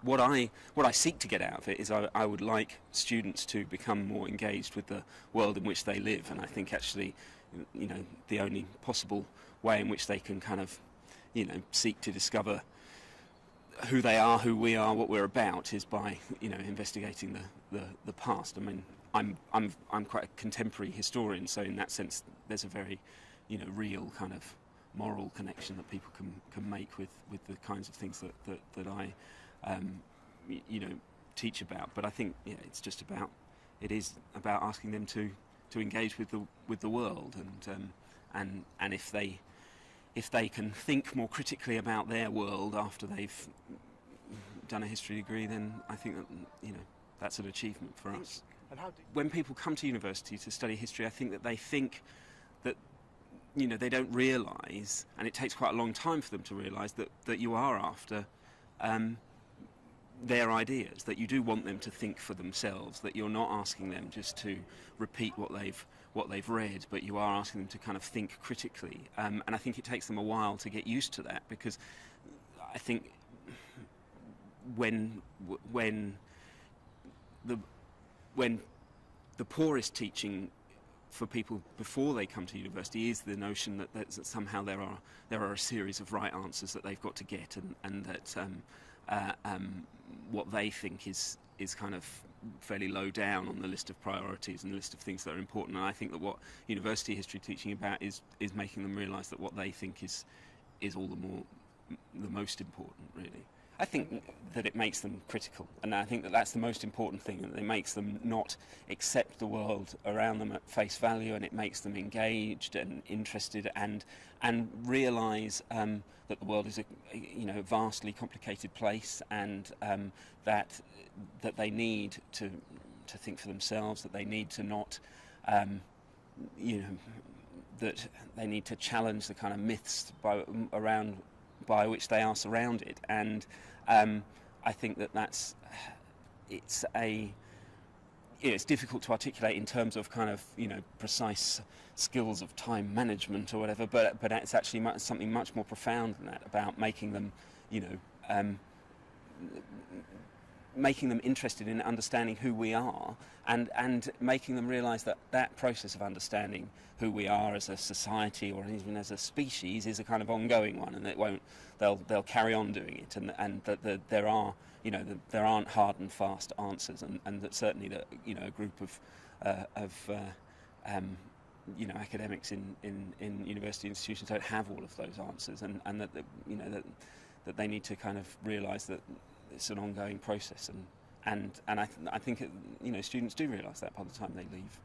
what I seek to get out of it is I would like students to become more engaged with the world in which they live, and I think actually, the only possible way in which they can kind of, seek to discover who they are, who we are, what we're about, is by investigating the past. I mean, I'm quite a contemporary historian, so in that sense, there's a very real kind of moral connection that people can make with the kinds of things that I teach about. But I think it is about asking them to engage with the world, and if they can think more critically about their world after they've done a history degree, then I think that that's an achievement for us. And when people come to university to study history, I think that they think that they don't realise, and it takes quite a long time for them to realise that you are after their ideas, that you do want them to think for themselves, that you're not asking them just to repeat what they've read, but you are asking them to kind of think critically. And I think it takes them a while to get used to that, because I think when the poorest teaching for people before they come to university is the notion that somehow there are a series of right answers that they've got to get, and that what they think is kind of fairly low down on the list of priorities and the list of things that are important. And I think that what university history teaching about is making them realise that what they think is all the most important, really. I think that it makes them critical, and I think that that's the most important thing, that it makes them not accept the world around them at face value, and it makes them engaged and interested and realise that the world is a vastly complicated place, and that they need to think for themselves, that they need to not that they need to challenge the kind of myths by which they are surrounded. And I think it's difficult to articulate in terms of kind of precise skills of time management or whatever, but it's actually something much more profound than that, about making them interested in understanding who we are, and making them realise that process of understanding who we are as a society or even as a species is a kind of ongoing one, and they'll carry on doing it, and that there aren't hard and fast answers, and that certainly that a group of academics in university institutions don't have all of those answers, and that they need to kind of realise that it's an ongoing process, and I think students do realise that by the time they leave.